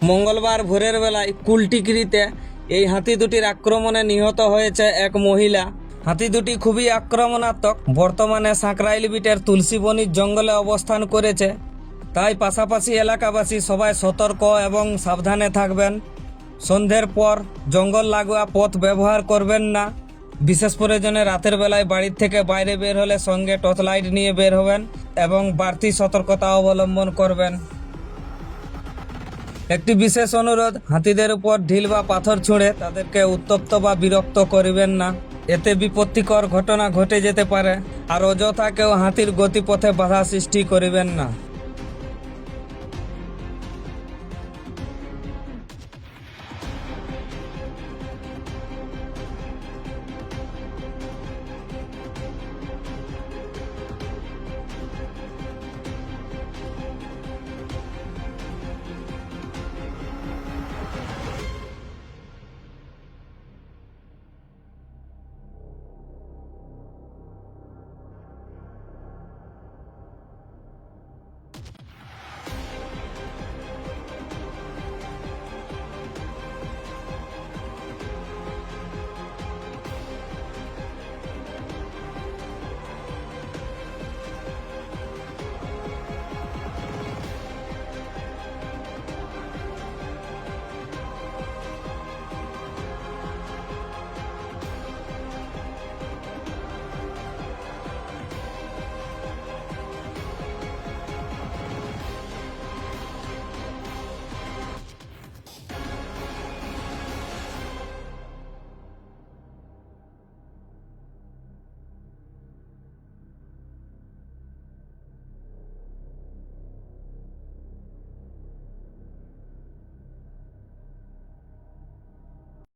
মঙ্গলবার ভোরের বেলায় কুলটিকিরিতে এই হাতি দুটির আক্রমণে নিহত হয়েছে এক মহিলা। হাতি দুটি খুবই আক্রমণাত্মক। বর্তমানে সাঁকরাইল বিটের তুলসীবনির জঙ্গলে অবস্থান করেছে, তাই পাশাপাশি এলাকাবাসী সবাই সতর্ক এবং সাবধানে থাকবেন। সন্ধ্যের পর জঙ্গল লাগোয়া পথ ব্যবহার করবেন না। বিশেষ প্রয়োজনে রাতের বেলায় বাড়ির থেকে বাইরে বের হলে সঙ্গে টর্চ লাইট নিয়ে বের হবেন এবং বাড়তি সতর্কতা অবলম্বন করবেন। একটি বিশেষ অনুরোধ, হাতিদের উপর ঢিল বা পাথর ছুঁড়ে তাদেরকে উত্তপ্ত বা বিরক্ত করিবেন না। এতে বিপত্তিকর ঘটনা ঘটে যেতে পারে। আর অযথা কেউ হাতির গতিপথে বাধা সৃষ্টি করিবেন না।